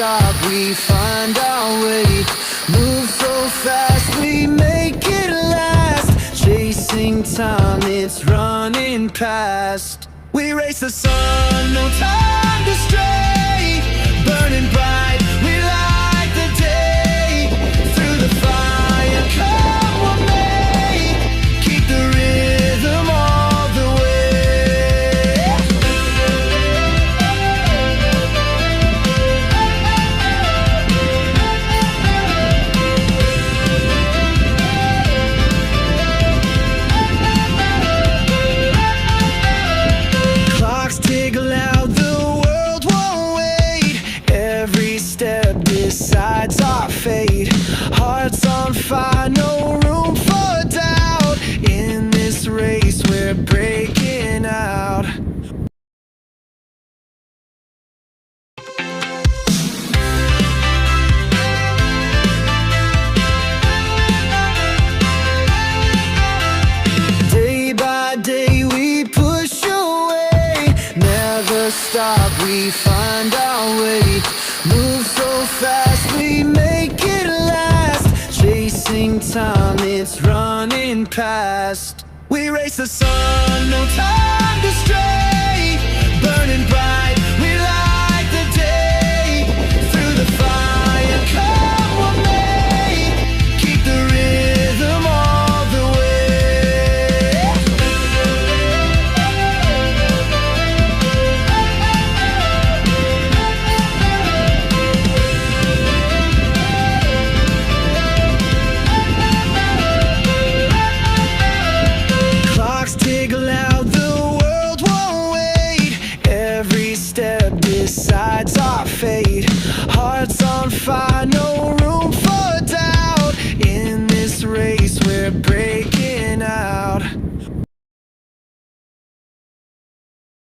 stop, we find our way. Move so fast, we make it last. Chasing time, it's running past. We race the sun, no time to stray. Burning bright, we light the day. Through the fire, come what may. Keep the rhythm all the way. Clocks tick loud, the world won't wait. Every step decides our fate. Hearts on fire, no room for doubt. In this race, we're breaking out. Day by day, we push away. Never stop, we find our way. Move so fast, we make it last. Chasing time, it's running past. We race the sun, no time to stray. Burning bright, we light the day. Through the fire, come what may. Keep the rhythm all the way. Clocks tick loud, the world won't wait. Every step decides our fate. Hearts on fire, no room for doubt. In this race, we're brave.